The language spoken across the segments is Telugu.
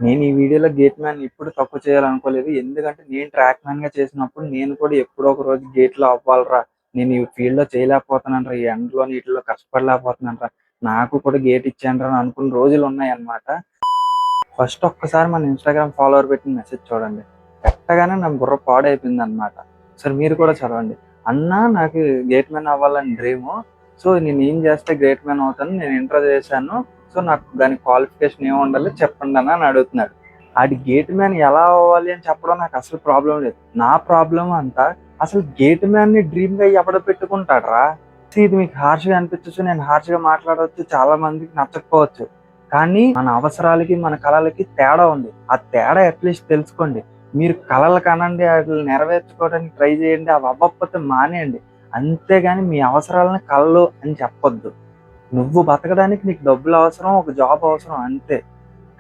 నేను ఈ వీడియోలో గేట్ మ్యాన్ ఇప్పుడు తక్కువ చేయాలనుకోలేదు. ఎందుకంటే నేను ట్రాక్ మ్యాన్‌గా చేసినప్పుడు నేను కూడా ఎప్పుడో ఒక రోజు గేట్‌లో అవ్వాలిరా. నేను ఈ ఫీల్డ్‌లో చేయలేకపోతున్నానురా. ఈ ఎండలో నీటిలో కష్టపడలేకపోతున్నానురా. నాకు కూడా గేట్ ఇచ్చేయండిరా అని అనుకున్న రోజులున్నాయన్నమాట. ఫస్ట్ ఒక్కసారి మన ఇన్‌స్టాగ్రామ్ ఫాలోవర్ పెట్టిన మెసేజ్ చూడండి. పెట్టగానే నా బుర్ర పాడైపోయిందన్నమాట. సరే మీరు కూడా చదవండి. అన్నా నాకు గేట్ మ్యాన్ అవ్వాలని డ్రీము. సో నేనేం చేస్తే గేట్ మ్యాన్ అవుతాను. నేను ఇంటర్ చేశాను. సో నాకు దానికి క్వాలిఫికేషన్ ఏముండాలి చెప్పండన్నా అని అడుగుతున్నాడు. ఆడి గేట్ మ్యాన్ ఎలా అవ్వాలి అని చెప్పడం నాకు అసలు ప్రాబ్లం లేదు. నా ప్రాబ్లం అంతా అసలు గేట్ మ్యాన్‌ని డ్రీమ్‌గా ఎవడు పెట్టుకుంటాడురా? ఇది మీకు హార్ష్‌గా అనిపించొచ్చు. నేను హార్ష్‌గా మాట్లాడవచ్చు. చాలా మందికి నచ్చకపోవచ్చు. కానీ మన అవసరాలకి, మన కలలకి తేడా ఉంది. ఆ తేడా అట్‌లీస్ట్ తెలుసుకోండి. మీరు కలలు కనండి, ఆటిల్ని నెరవేర్చుకోవడానికి ట్రై చేయండి. అవి అవ్వకపోతే మానేయండి. అంతేగాని మీ అవసరాలను కలలు అని చెప్పొద్దు. నువ్వు బతకడానికి నీకు డబ్బులు అవసరం, ఒక జాబ్ అవసరం అంతే.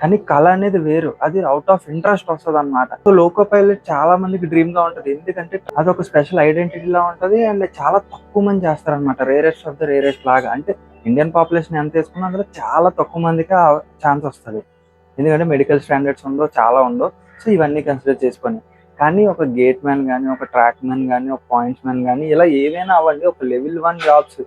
కానీ కళ అనేది వేరు. అది ఔట్ ఆఫ్ ఇంట్రెస్ట్ వస్తదన్నమాట. సో లోకో పైలట్ చాలా మందికి డ్రీమ్‌గా ఉంటది. ఎందుకంటే అదొక స్పెషల్ ఐడెంటిటీలా ఉంటది. అండ్ చాలా తక్కువ మంది చేస్తారన్నమాట. రేరెస్ట్ ఆఫ్ ద రేరెస్ట్ లాగా. అంటే ఇండియన్ పాపులేషన్ ఎంత తీసుకున్నా అందులో చాలా తక్కువ మందికి ఆ ఛాన్స్ వస్తది. ఎందుకంటే మెడికల్ స్టాండర్డ్స్ చాలా ఉండవు. సో ఇవన్నీ కన్సిడర్ చేసుకొని. కానీ ఒక గేట్ మ్యాన్ గాని, ఒక ట్రాక్ మ్యాన్ గాని, ఒక పాయింట్స్ మ్యాన్ గాని ఇలా ఏవైనా అవ్వండి. ఒక లెవెల్ 1 జాబ్స్.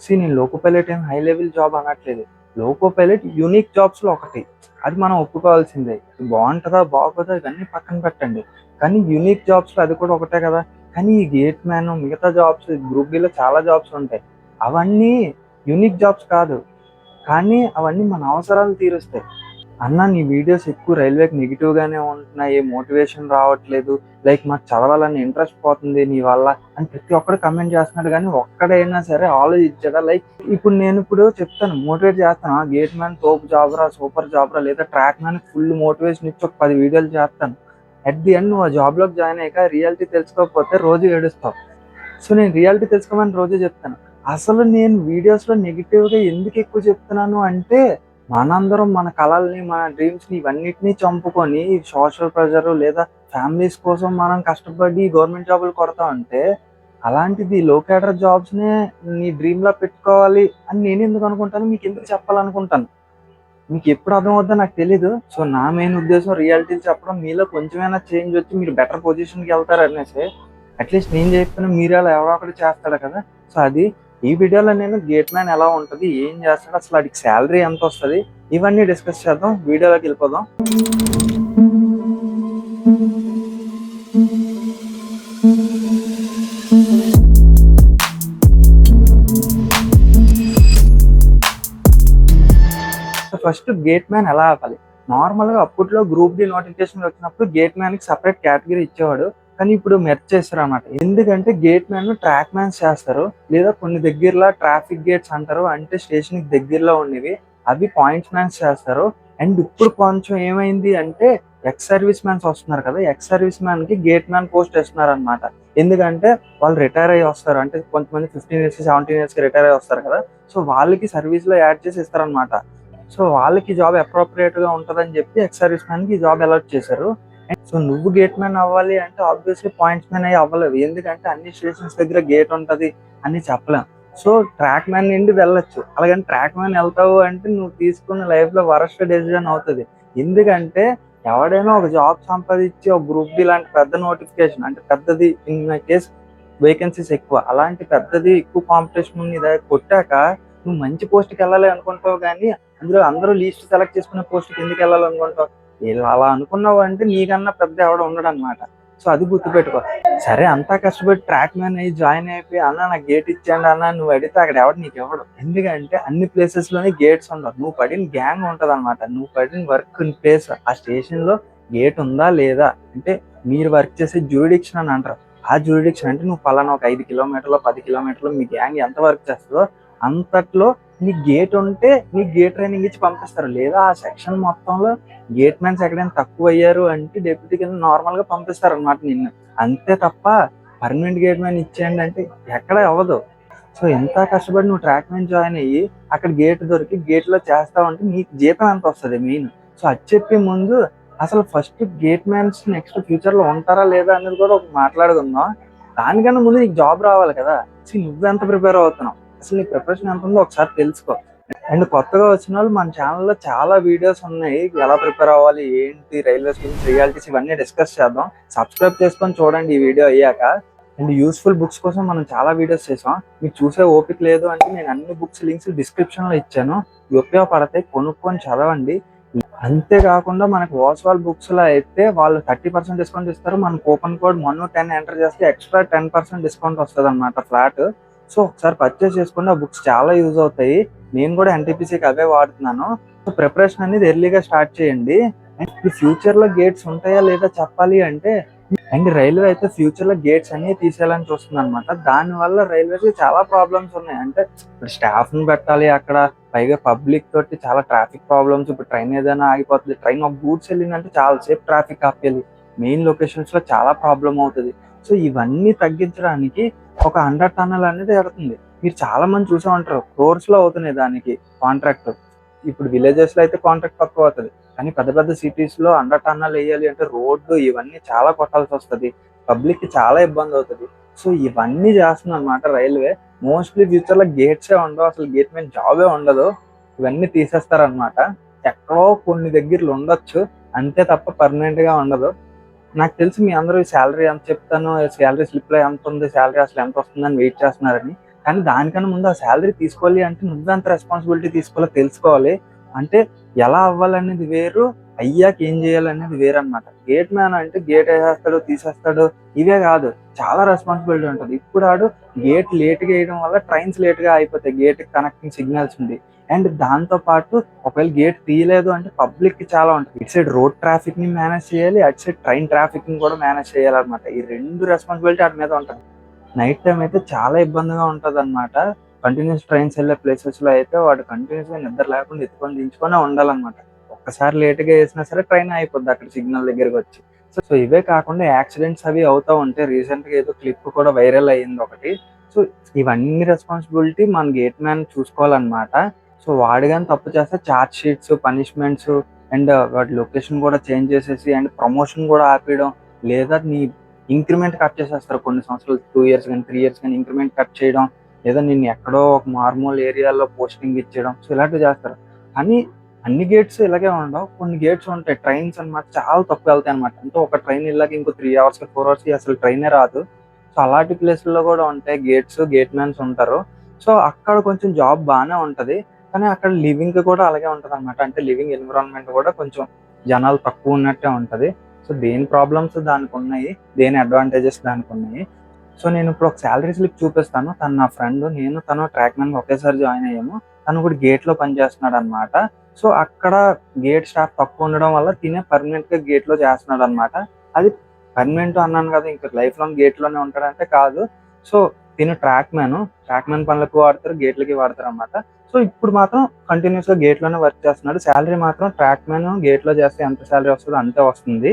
నేను లోకో పైలట్ ఏం హై లెవెల్ జాబ్ అనట్లేదు. లోకో పైలట్ యూనిక్ జాబ్స్‌లో ఒకటి. అది మనం ఒప్పుకోవాల్సిందే. బాగుంటదా? బాగోదా? ఇవన్నీ పక్కన పెట్టండి. కానీ యూనిక్ జాబ్స్‌లో అది కూడా ఒకటే కదా! కానీ ఈ గేట్ మ్యాన్ మిగతా జాబ్స్ గ్రూప్ డిలో చాలా జాబ్స్ ఉంటాయి. అవన్నీ యూనిక్ జాబ్స్ కాదు. కానీ అవన్నీ మన అవసరాలు తీరుస్తాయి. అన్న నీ వీడియోస్ ఎక్కువ రైల్వేకి నెగెటివ్‌గానే ఉంటున్నాయి. మోటివేషన్ రావట్లేదు. లైక్ మాకు చదవాలని ఇంట్రెస్ట్ పోతుంది నీ వల్ల అని ప్రతి ఒక్కడు కామెంట్ చేస్తున్నాడు. కానీ ఒక్కడైనా సరే ఆలోచించాడా? లైక్ ఇప్పుడు చెప్తాను, మోటివేట్ చేస్తాను. గేట్ మ్యాన్ తోపు జాబ్ రా, సూపర్ జాబ్ రా, లేదా ట్రాక్ మ్యాన్ ఫుల్ మోటివేషన్ ఇచ్చి ఒక 10 వీడియోలు చేస్తాను. అట్ ది ఎండ్ నువ్వు ఆ జాబ్‌లోకి జాయిన్ అయ్యాక రియాలిటీ తెలుసుకోకపోతే రోజు ఏడుస్తావు. సో నేను రియాలిటీ తెలుసుకోమని రోజు చెప్తాను. అసలు నేను వీడియోస్‌లో నెగెటివ్‌గా ఎందుకు ఎక్కువ చెప్తున్నాను అంటే, మనందరం మన కలల్ని, మన డ్రీమ్స్‌ని ఇవన్నిటిని చంపుకొని సోషల్ ప్రెషర్ లేదా ఫ్యామిలీస్ కోసం మనం కష్టపడి గవర్నమెంట్ జాబులు కొడతా ఉంటే, అలాంటిది లో క్యాడర్ జాబ్స్‌నే నీ డ్రీమ్‌లా పెట్టుకోవాలి అని నేనెందుకు అనుకుంటాను? మీకెందుకు చెప్పాలనుకుంటాను? మీకెప్పుడు అర్థమవుద్దో నాకు తెలీదు. సో నా మెయిన్ ఉద్దేశం రియాలిటీలు చెప్పడం. మీలో కొంచెమైనా చేంజ్ వచ్చి మీరు బెటర్ పొజిషన్‌కి వెళ్తారనేసి. అట్లీస్ట్ నేను చెప్పిన మీరేలా ఎవరో ఒకడు చేస్తాడు కదా! సో అది ఈ వీడియోలో నేను గేట్ మ్యాన్ ఎలా ఉంటది? ఏం చేస్తాడు? అసలు ఆడికి సాలరీ ఎంతొస్తది? ఇవన్నీ డిస్కస్ చేద్దాం. వీడియోలోకి వెళ్ళిపోదాం. ఫస్ట్ గేట్ మ్యాన్ ఎలా అవ్వాలి? నార్మల్‌గా అప్పట్లో గ్రూప్ డి నోటిఫికేషన్ వచ్చినప్పుడు గేట్ మ్యాన్‌కి సెపరేట్ కేటగిరీ ఇచ్చేవాడు. కానీ ఇప్పుడు మెర్జ్ చేశారన్నమాట. ఎందుకంటే గేట్ మ్యాన్ ట్రాక్ మ్యాన్స్ చేస్తారు. లేదా కొన్ని దగ్గరలో ట్రాఫిక్ గేట్స్ అంటారు. అంటే స్టేషన్‌కి దగ్గరలో ఉన్నవి. అవి పాయింట్స్ మ్యాన్స్ చేస్తారు. అండ్ ఇప్పుడు కొంచెం ఏమైంది అంటే ఎక్స్ సర్వీస్ మ్యాన్స్ వస్తున్నారు కదా! ఎక్స్ సర్వీస్ మ్యాన్‌కి గేట్ మ్యాన్ పోస్ట్ ఇస్తున్నారన్నమాట. ఎందుకంటే వాళ్ళు రిటైర్ అయ్యి వస్తారు. అంటే కొంతమంది 15 ఇయర్స్, 17 ఇయర్స్‌కి రిటైర్ అయ్యి వస్తారు కదా! సో వాళ్ళకి సర్వీస్‌లో యాడ్ చేసి ఇస్తారన్నమాట. సో వాళ్ళకి జాబ్ అప్రోప్రియేట్ గా ఉంటదని చెప్పి ఎక్స్ సర్వీస్ మ్యాన్ కి జాబ్ అలాట్ చేశారు. సో నువ్వు గేట్ మ్యాన్ అవ్వాలి అంటే ఆబ్వియస్లీ పాయింట్స్ మ్యాన్ అయ్యి అవ్వలేవు. ఎందుకంటే అన్ని స్టేషన్స్ దగ్గర గేట్ ఉంటది అని చెప్పలేం. సో ట్రాక్ మ్యాన్ నుండి వెళ్ళొచ్చు. అలాగని ట్రాక్ మ్యాన్ వెళ్తావు అంటే నువ్వు తీసుకున్న లైఫ్ లో వరస్ట్ డెసిజన్ అవుతుంది. ఎందుకంటే ఎవడైనా ఒక జాబ్ సంపాదించి ఒక గ్రూప్ డి లాంటి పెద్ద నోటిఫికేషన్ అంటే పెద్దది, ఇన్ మై కేస్ వేకెన్సీస్ ఎక్కువ, అలాంటి పెద్దది ఎక్కువ కాంపిటీషన్ మీద కొట్టాక నువ్వు మంచి పోస్ట్‌కి వెళ్ళాలి అనుకుంటావు గానీ, అందులో అందరూ లీస్ట్ సెలెక్ట్ చేసుకునే పోస్ట్‌కి ఎందుకు వెళ్ళాలనుకుంటావు? ఇలా అలా అనుకున్నావు అంటే నీకన్నా పెద్ద ఎవడు ఉండడన్నమాట. సో అది గుర్తుపెట్టుకో. సరే అంతా కష్టపడి ట్రాక్ మ్యాన్ అయ్యి జాయిన్ అయిపోయి అన్న నాకు గేట్ ఇచ్చేయండి అన్న నువ్వు అడిగితే అక్కడ ఎవడు నీకు ఇవ్వడు. ఎందుకంటే అన్ని ప్లేసెస్ లోని గేట్స్ ఉండవు. నువ్వు పడిన గ్యాంగ్ ఉంటదన్నమాట. నువ్వు పడిన వర్క్ ప్లేస్ ఆ స్టేషన్ లో గేట్ ఉందా లేదా అంటే మీరు వర్క్ చేసే జ్యూరిడిక్షన్ అని అంటారు. ఆ జ్యూరిడిక్షన్ అంటే నువ్వు పలానా ఒక 5 కిలోమీటర్లు 10 కిలోమీటర్లు మీ గ్యాంగ్ ఎంత వర్క్ చేస్తుందో అంతట్లో నీ గేట్ ఉంటే నీకు గేట్ ట్రైనింగ్ ఇచ్చి పంపిస్తారు. లేదా ఆ సెక్షన్ మొత్తంలో గేట్ మ్యాన్స్ ఎక్కడైనా తక్కువ అయ్యారు అంటే డెప్యూటీ కింద నార్మల్ గా పంపిస్తారు అనమాట నిన్ను. అంతే తప్ప పర్మనెంట్ గేట్ మ్యాన్ ఇచ్చేయండి అంటే ఎక్కడ అవ్వదు. సో ఎంత కష్టపడి నువ్వు ట్రాక్ మ్యాన్ జాయిన్ అయ్యి అక్కడ గేట్ దొరికి గేట్ లో చేస్తావంటే నీకు జీతం ఎంత వస్తుంది మెయిన్. సో అది చెప్పే ముందు అసలు first gate mans next future లో ఉంటారా లేదా అనేది కూడా ఒక మాట్లాడుకుందాం. దానికన్నా ముందు నీకు జాబ్ రావాలి కదా. నువ్వెంత ప్రిపేర్ అవుతున్నావు, అసలు నీ ప్రిపరేషన్ ఎంత ఉందో ఒకసారి తెలుసుకో. అండ్ కొత్తగా వచ్చిన వాళ్ళు మన ఛానల్లో చాలా వీడియోస్ ఉన్నాయి, ఎలా ప్రిపేర్ అవ్వాలి ఏంటి, రైల్వేస్ గురించి, రియాలిటీస్, ఇవన్నీ డిస్కస్ చేద్దాం. సబ్స్క్రైబ్ చేసుకొని చూడండి ఈ వీడియో అయ్యాక. అండ్ యూస్ఫుల్ బుక్స్ కోసం మనం చాలా వీడియోస్ చేసాం. మీకు చూసే ఓపిక లేదు అంటే నేను అన్ని బుక్స్ లింక్స్ డిస్క్రిప్షన్ లో ఇచ్చాను, ఉపయోగపడతాయి, కొనుక్కొని చదవండి. అంతేకాకుండా మనకు వాస్వాల్ బుక్స్ లో అయితే వాళ్ళు 30% డిస్కౌంట్ ఇస్తారు. మన కూపన్ కోడ్ MANU10 ఎంటర్ చేస్తే ఎక్స్ట్రా 10% డిస్కౌంట్ వస్తుంది అనమాట ఫ్లాట్. సో ఒకసారి పర్చేస్ చేసుకుంటే ఆ బుక్స్ చాలా యూజ్ అవుతాయి. నేను కూడా ఎన్టీపీసీకి అవే వాడుతున్నాను. సో ప్రిపరేషన్ అనేది ఎర్లీగా స్టార్ట్ చేయండి. అండ్ ఈ ఫ్యూచర్ లో గేట్స్ ఉంటాయా లేదా చెప్పాలి అంటే, అండ్ రైల్వే అయితే ఫ్యూచర్ లో గేట్స్ అన్ని తీసేయాలని చూస్తుంది అనమాట. దాని వల్ల రైల్వేస్ చాలా ప్రాబ్లమ్స్ ఉన్నాయి. అంటే ఇప్పుడు స్టాఫ్ ని పెట్టాలి అక్కడ, పైగా పబ్లిక్ తోటి చాలా ట్రాఫిక్ ప్రాబ్లమ్స్. ఇప్పుడు ట్రైన్ ఏదైనా ఆగిపోతుంది, ట్రైన్ ఒక గూడ్స్ వెళ్ళిందంటే చాలా సేపు ట్రాఫిక్ ఆపేయాలి, మెయిన్ లొకేషన్స్ లో చాలా ప్రాబ్లం అవుతుంది. సో ఇవన్నీ తగ్గించడానికి ఒక అండర్ టన్నల్ అనేది ఎడుతుంది. మీరు చాలా మంది చూసే ఉంటారు, క్రోర్స్ లో అవుతున్నాయి దానికి కాంట్రాక్ట్. ఇప్పుడు విలేజెస్ లో అయితే కాంట్రాక్ట్ తక్కువ అవుతుంది, కానీ పెద్ద పెద్ద సిటీస్ లో అండర్ టన్నల్ వేయాలి అంటే రోడ్డు ఇవన్నీ చాలా కొట్టాల్సి వస్తుంది, పబ్లిక్ కి చాలా ఇబ్బంది అవుతుంది. సో ఇవన్నీ చేస్తుంది అనమాట రైల్వే. మోస్ట్లీ ఫ్యూచర్ లో గేట్సే ఉండవు, అసలు గేట్ మీద జాబే ఉండదు, ఇవన్నీ తీసేస్తారనమాట. ఎక్కడో కొన్ని దగ్గరలో ఉండొచ్చు అంతే తప్ప పర్మనెంట్ గా ఉండదు. నాకు తెలిసి మీ అందరూ శాలరీ ఎంత చెప్తాను, శాలరీ స్లిప్ లో ఎంత ఉంది, శాలరీ అసలు ఎంత వస్తుందని వెయిట్ చేస్తున్నారని. కానీ దానికన్నా ముందు ఆ శాలరీ తీసుకోవాలి అంటే నువ్వెంత రెస్పాన్సిబిలిటీ తీసుకోవాలో తెలుసుకోవాలి. అంటే ఎలా అవ్వాలనేది వేరు, అయ్యాక ఏం చేయాలనేది వేరు అనమాట. గేట్ మ్యాన్ అంటే గేట్ వేసేస్తాడు తీసేస్తాడు ఇవే కాదు, చాలా రెస్పాన్సిబిలిటీ ఉంటుంది. ఇప్పుడు ఆడు గేట్ లేట్ గా వేయడం వల్ల ట్రైన్స్ లేట్ గా అయిపోతాయి, గేట్ కనెక్టింగ్ సిగ్నల్స్ ఉంది. అండ్ దాంతో పాటు ఒకవేళ గేట్ తీయలేదు అంటే పబ్లిక్ కి చాలా ఉంటుంది. ఇటు సైడ్ రోడ్ ట్రాఫిక్ ని మేనేజ్ చేయాలి, అటు సైడ్ ట్రైన్ ట్రాఫిక్ ని కూడా మేనేజ్ చేయాలన్నమాట. ఈ రెండు రెస్పాన్సిబిలిటీ వాటి మీద ఉంటుంది. నైట్ టైం అయితే చాలా ఇబ్బందిగా ఉంటది అనమాట. కంటిన్యూస్ ట్రైన్స్ వెళ్ళే ప్లేసెస్ లో అయితే వాడు కంటిన్యూస్ గా నిద్ర లేకుండా ఎత్తుకొని దించుకొని ఉండాలన్నమాట. ఒక్కసారి లేట్ గా వేసినా సరే ట్రైన్ అయిపోద్ది అక్కడ సిగ్నల్ దగ్గరికి వచ్చి. సో ఇవే కాకుండా యాక్సిడెంట్స్ అవి అవుతా ఉంటాయి. రీసెంట్ గా ఏదో క్లిప్ కూడా వైరల్ అయ్యింది ఒకటి. సో ఇవన్నీ రెస్పాన్సిబిలిటీ మన గేట్ మ్యాన్ చూసుకోవాలన్నమాట. సో వాడు కానీ తప్పు చేస్తే చార్జ్ షీట్స్, పనిష్మెంట్స్, అండ్ వాటి లొకేషన్ కూడా చేంజ్ చేసేసి అండ్ ప్రమోషన్ కూడా ఆపేయడం, లేదా నీ ఇంక్రిమెంట్ కట్ చేసేస్తారు. కొన్ని సంవత్సరాలు 2 years కానీ 3 years కానీ ఇంక్రిమెంట్ కట్ చేయడం, లేదా నిన్ను ఎక్కడో ఒక మార్మూల్ ఏరియాలో పోస్టింగ్ ఇచ్చేయడం. సో ఇలాంటివి చేస్తారు. కానీ అన్ని గేట్స్ ఇలాగే ఉండవు, కొన్ని గేట్స్ ఉంటాయి. ట్రైన్స్ అనమాట చాలా తక్కువ వెళ్తాయి అనమాట. అంటే ఒక ట్రైన్ వెళ్ళాక ఇంకో 3 hours 4 hours అసలు ట్రైనే రాదు. సో అలాంటి ప్లేస్లలో కూడా ఉంటాయి గేట్స్, గేట్ మ్యాన్స్ ఉంటారు. సో అక్కడ కొంచెం జాబ్ బాగానే ఉంటది, కానీ అక్కడ లివింగ్ కూడా అలాగే ఉంటది అనమాట. అంటే లివింగ్ ఎన్విరాన్మెంట్ కూడా కొంచెం జనాలు తక్కువ ఉన్నట్టే ఉంటది. సో దేని ప్రాబ్లమ్స్ దానికి ఉన్నాయి, దేని అడ్వాంటేజెస్ దానికి ఉన్నాయి. సో నేను ఇప్పుడు ఒక శాలరీ స్లిప్ చూపిస్తాను. తను నా ఫ్రెండ్, నేను తను ట్రాక్ మ్యాన్ ఒకేసారి జాయిన్ అయ్యాము. తను కూడా గేట్ లో పనిచేస్తున్నాడు అనమాట. సో అక్కడ గేట్ స్టాఫ్ తక్కువ ఉండడం వల్ల తినే పర్మనెంట్ గా గేట్ లో చేస్తున్నాడు అనమాట. అది పర్మనెంట్ అన్నాను కదా, ఇంకా లైఫ్ లాంగ్ గేట్ లోనే ఉంటాడంటే కాదు. సో తిను ట్రాక్ మ్యాన్ పనులకు వాడతారు, గేట్లకి వాడతారు అనమాట. సో ఇప్పుడు మాత్రం కంటిన్యూస్ గా గేట్ లోనే వర్క్ చేస్తున్నాడు. శాలరీ మాత్రం ట్రాక్ మ్యాన్ గేట్ లో చేస్తే ఎంత శాలరీ వస్తుందో అంతే వస్తుంది.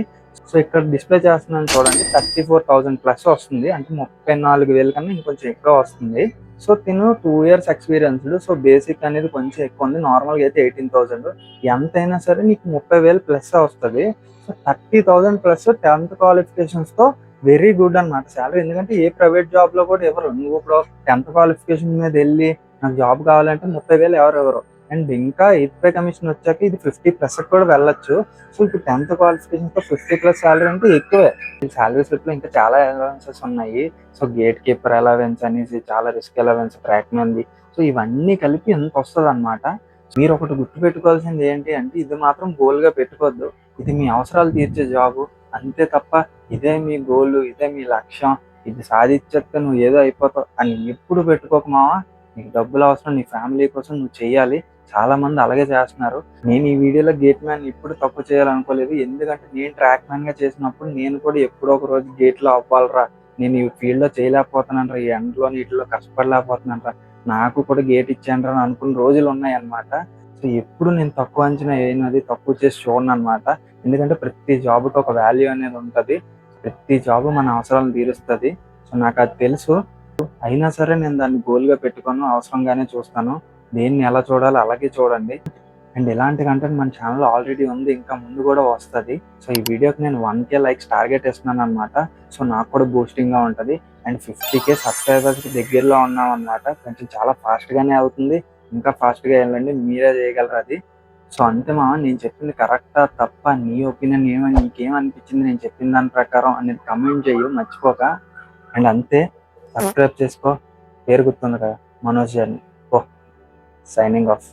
సో ఇక్కడ డిస్ప్లే చేస్తున్నాను చూడండి, 34,000 ప్లస్ వస్తుంది. అంటే 34,000 కన్నా ఇంకొంచెం ఎక్కువ వస్తుంది. సో తిను 2 years ఎక్స్పీరియన్స్డ్. సో బేసిక్ అనేది కొంచెం ఎక్కువ ఉంది, నార్మల్ గా అయితే 18,000. ఎంతైనా సరే నీకు 30,000 ప్లస్ వస్తుంది. సో 30,000 ప్లస్ 10th క్వాలిఫికేషన్స్ తో వెరీ గుడ్ అనమాట శాలరీ. ఎందుకంటే ఏ ప్రైవేట్ జాబ్ లో కూడా ఎవరు, నువ్వు ఇప్పుడు 10th క్వాలిఫికేషన్ మీద వెళ్ళి నాకు జాబ్ కావాలంటే 30,000 ఎవరెవరు. అండ్ ఇంకా 8 కమిషన్ వచ్చాక ఇది 50+ కూడా వెళ్ళొచ్చు. సో ఇప్పుడు 10th క్వాలిఫికేషన్ తో 50+ శాలరీ అంటే ఎక్కువే. ఈ శాలరీ స్లిప్ లో ఇంకా చాలా అలవెన్సెస్ ఉన్నాయి. సో గేట్ కీపర్ అలవెన్స్ అనేసి, చాలా రిస్క్ అలవెన్స్, ట్రాక్ మ్యాన్ది. సో ఇవన్నీ కలిపి ఎంత వస్తుంది అనమాట. మీరు ఒకటి గుర్తు పెట్టుకోవాల్సింది ఏంటి అంటే, ఇది మాత్రం గోల్ గా పెట్టుకోవద్దు. ఇది మీ అవసరాలు తీర్చే జాబు అంతే తప్ప ఇదే మీ గోల్, ఇదే మీ లక్ష్యం, ఇది సాధించేస్తే నువ్వు ఏదో అయిపోతావు అని ఎప్పుడు పెట్టుకోక మావా. నీకు డబ్బులు అవసరం, నీ ఫ్యామిలీ కోసం నువ్వు చెయ్యాలి. చాలా మంది అలాగే చేస్తున్నారు. నేను ఈ వీడియోలో గేట్ మ్యాన్ ఇప్పుడు తప్పు చేయాలనుకోలేదు, ఎందుకంటే నేను ట్రాక్ మ్యాన్ గా చేసినప్పుడు నేను కూడా ఎప్పుడో ఒక రోజు గేట్ లో అవ్వాలరా, నేను ఈ ఫీల్డ్ లో చేయలేకపోతున్నాను రా, ఈ ఎండలో నీటిలో కష్టపడలేకపోతున్నాను రా, నాకు కూడా గేట్ ఇచ్చాను రా అని అనుకున్న రోజులు ఉన్నాయి అనమాట. సో ఎప్పుడు నేను తక్కువ అంచనా అయినది తక్కువ చేసి చూడను అనమాట. ఎందుకంటే ప్రతి జాబ్కి ఒక వాల్యూ అనేది ఉంటది, ప్రతి జాబ్ మన అవసరాలను తీరుస్తుంది. సో నాకు అది తెలుసు. అయినా సరే నేను దాన్ని గోల్ గా పెట్టుకోను, అవసరంగానే చూస్తాను. దేన్ని ఎలా చూడాలో అలాగే చూడండి. అండ్ ఇలాంటి కంటెంట్ మన ఛానల్ ఆల్రెడీ ఉంది, ఇంకా ముందు కూడా వస్తుంది. సో ఈ వీడియోకి నేను 1K లైక్స్ టార్గెట్ ఇస్తున్నాను అనమాట. సో నాకు కూడా బూస్టింగ్ గా ఉంటది. అండ్ 50K సబ్స్క్రైబర్స్ కి దగ్గరలో ఉన్నాం అనమాట. కొంచెం చాలా ఫాస్ట్ గానే అవుతుంది. ఇంకా ఫాస్ట్గా వెళ్ళండి, మీరే చేయగలరు అది. సో అంతే మామ, నేను చెప్పింది కరెక్టా తప్ప, నీ ఒపీనియన్ ఏమని, నీకేమనిపించింది నేను చెప్పిన దాని ప్రకారం అనేది కమెంట్ చేయు మర్చిపోక. అండ్ అంతే, సబ్స్క్రైబ్ చేసుకో, పేరు గుర్తుంది కదా, మనోజ్ జర్నీ. ఓ, సైనింగ్ ఆఫ్.